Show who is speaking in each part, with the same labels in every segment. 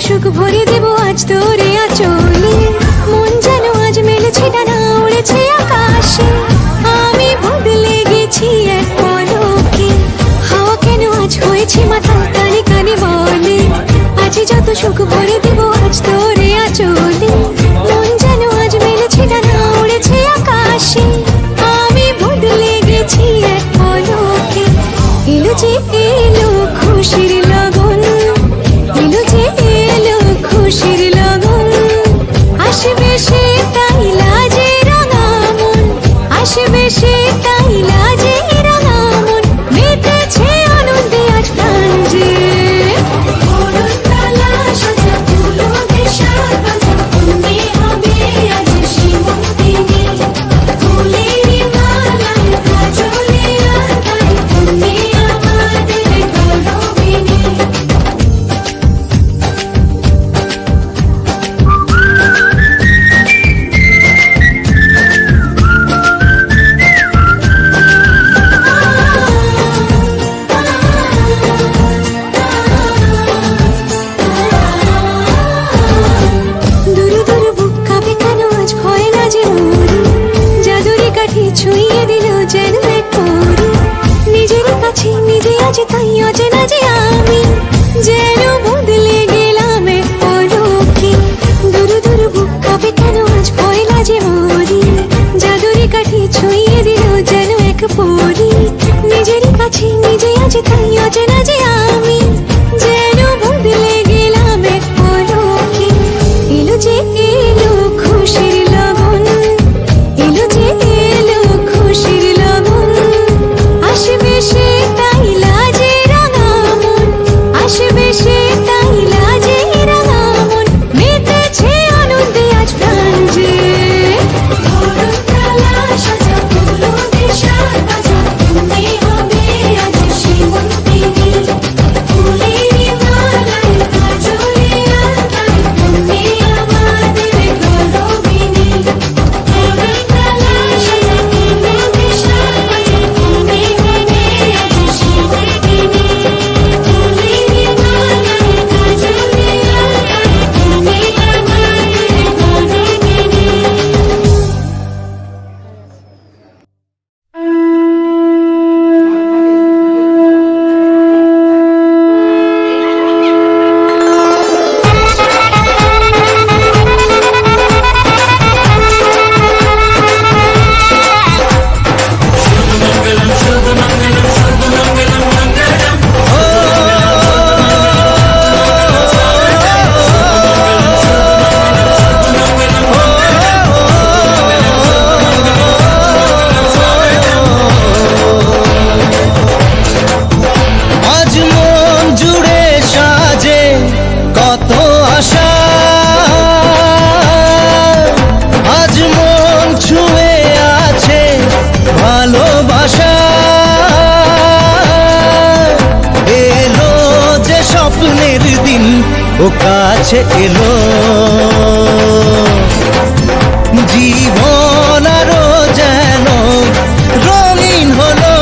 Speaker 1: সুখ ভরে দেব আজ তোরে আঁচলে। মন যেন আজ মেলেছে ডানা, উড়েছে আকাশে। আমি বদলে গেছি এক পলকে, হাওয়া কেন আজ হয়েছে মাথা কানে কানে বলে। আজ যত সুখ ভরে দেব আজ তোরে আঁচলে। মন যেন আজ মেলেছে ডানা, উড়েছে আকাশে। আমি বদলে গেছি এক পলকে। এলো যে এলো খুশির লগন, এলো যে এলো খুশির লগন। আসবে সে তাই লাজে রাঙা মন, আসবে সে তাই লাজে রাঙা মন। মেতেছে আনন্দে আজ প্রাণ যে। ছুঁয়ে দিল যেন এক পরি, নিজের কাছে নিজে আজ তাই অচেনা যে আমি। যেন বদলে গেলাম এক পলকে। দুরু দুরু বুক কাঁপে কেন আজ ভয় লাজে মরি। জাদুরি কাঠি ছুঁয়ে দিল যেন এক পরি, নিজের কাছে নিজে আজ তাই অচেনা যে আমি। যেন বদলে গেলাম এক পলকে। এলো যে এলো খুশির লগন, এলো যে এলো খুশির লগন। আসবে সে তাই লাজে রাঙা মন, আসবে সে তাই লাজে রাঙা মন। মেতেছে আনন্দে আজ প্রাণ যে। ও কাছে এলো জীবন আরো যেন রঙিন হলো।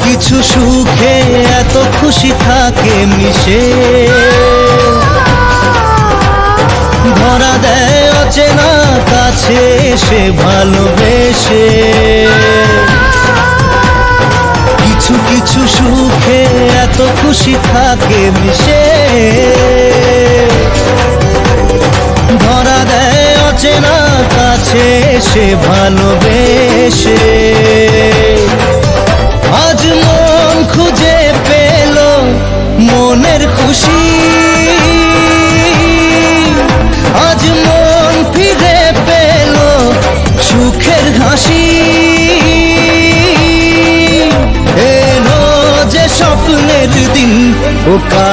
Speaker 1: কিছু সুখে এত খুশি থাকে মিশে, ধরা দেয় অচেনা কাছে সে ভালোবেসে। কিছু কিছু সুখে এত খুশি থাকে মিশে, ধরা দেয় অচেনা কাছে সে ভালোবেসে। আজ মন খুঁজে পেল মনের খুশি,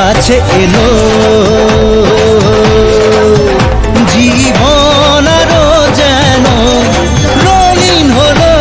Speaker 2: কাছে এলো জীবন আরো যেন রঙিন হলো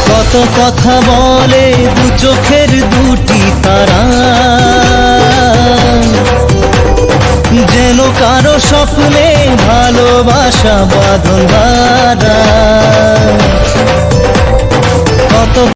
Speaker 2: কত কথা বলে দু চোখের দুটি তারা যেন কারো স্বপ্নে ভালোবাসা বাঁধন হারা। কত